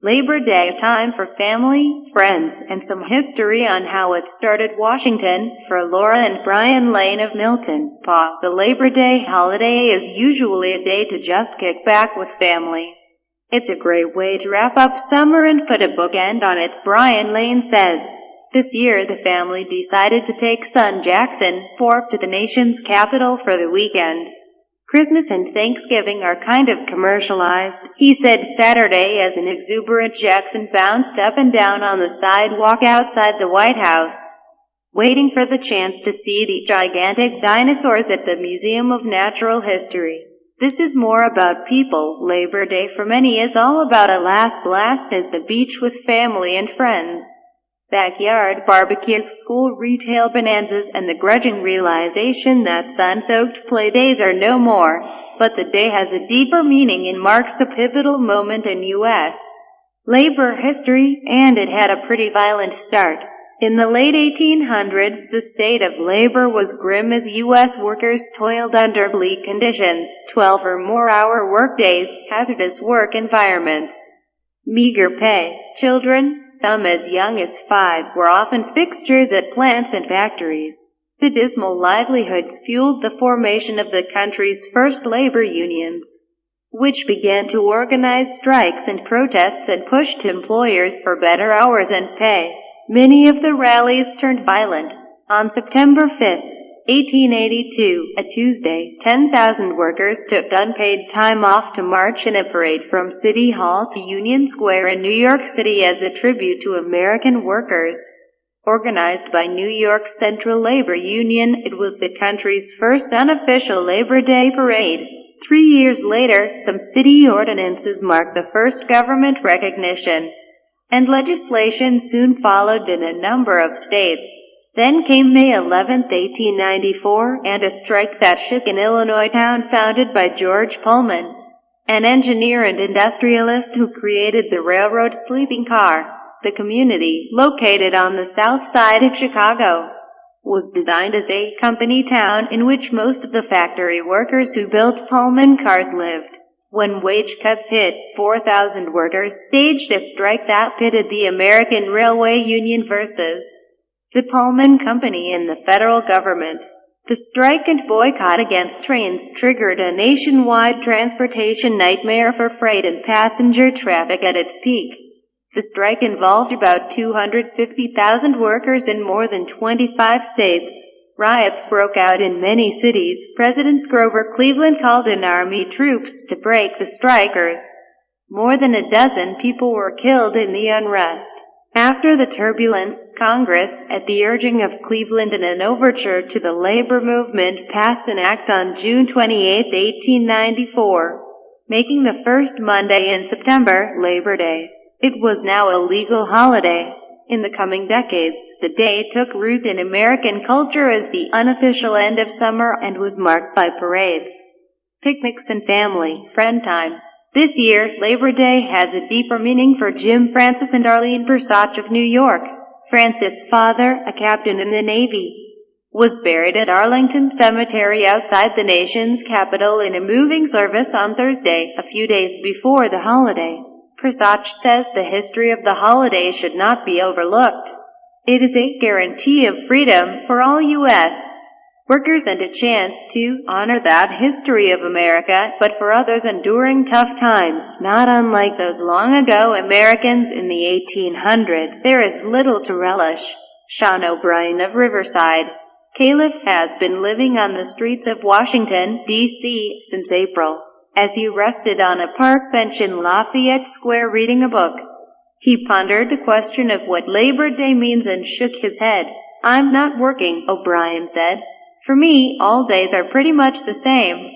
Labor Day, time for family, friends, and some history on how it started. Washington, for Laura and Brian Lane of Milton, Pa. The Labor Day holiday is usually a day to just kick back with family. It's a great way to wrap up summer and put a bookend on it, Brian Lane says. This year the family decided to take son Jackson, 4, to the nation's capital for the weekend. Christmas and Thanksgiving are kind of commercialized, he said Saturday as an exuberant Jackson bounced up and down on the sidewalk outside the White House, waiting for the chance to see the gigantic dinosaurs at the Museum of Natural History. This is more about people. Labor Day for many is all about a last blast at the beach with family and friends. Backyard barbecues, school retail bonanzas, and the grudging realization that sun-soaked play days are no more. But the day has a deeper meaning and marks a pivotal moment in U.S. labor history, and it had a pretty violent start. In the late 1800s, the state of labor was grim as U.S. workers toiled under bleak conditions, 12 or more hour workdays, hazardous work environments, meager pay. Children, some as young as 5, were often fixtures at plants and factories. The dismal livelihoods fueled the formation of the country's first labor unions, which began to organize strikes and protests and pushed employers for better hours and pay. Many of the rallies turned violent. On September 5, 1882, a Tuesday, 10,000 workers took unpaid time off to march in a parade from City Hall to Union Square in New York City as a tribute to American workers. Organized by New York's Central Labor Union, it was the country's first unofficial Labor Day parade. 3 years later, some city ordinances marked the first government recognition, and legislation soon followed in a number of states. Then came May 11, 1894, and a strike that shook an Illinois town founded by George Pullman, an engineer and industrialist who created the railroad sleeping car. The community, located on the south side of Chicago, was designed as a company town in which most of the factory workers who built Pullman cars lived. When wage cuts hit, 4,000 workers staged a strike that pitted the American Railway Union versus the Pullman Company and the federal government. The strike and boycott against trains triggered a nationwide transportation nightmare for freight and passenger traffic at its peak. The strike involved about 250,000 workers in more than 25 states. Riots broke out in many cities. President Grover Cleveland called in army troops to break the strikers. More than a dozen people were killed in the unrest. After the turbulence, Congress, at the urging of Cleveland and an overture to the labor movement, passed an act on June 28, 1894, making the first Monday in September Labor Day. It was now a legal holiday. In the coming decades, the day took root in American culture as the unofficial end of summer and was marked by parades, picnics, and family, friend time. This year, Labor Day has a deeper meaning for Jim Francis and Arlene Persach of New York. Francis' father, a captain in the Navy, was buried at Arlington Cemetery outside the nation's capital in a moving service on Thursday, a few days before the holiday. Persach says the history of the holiday should not be overlooked. It is a guarantee of freedom for all U.S. workers and a chance to honor that history of America, but for others enduring tough times, not unlike those long ago Americans in the 1800s, there is little to relish. Sean O'Brien of Riverside, Caliph, has been living on the streets of Washington, D.C. since April, as he rested on a park bench in Lafayette Square reading a book. He pondered the question of what Labor Day means and shook his head. "I'm not working," O'Brien said. "For me, all days are pretty much the same.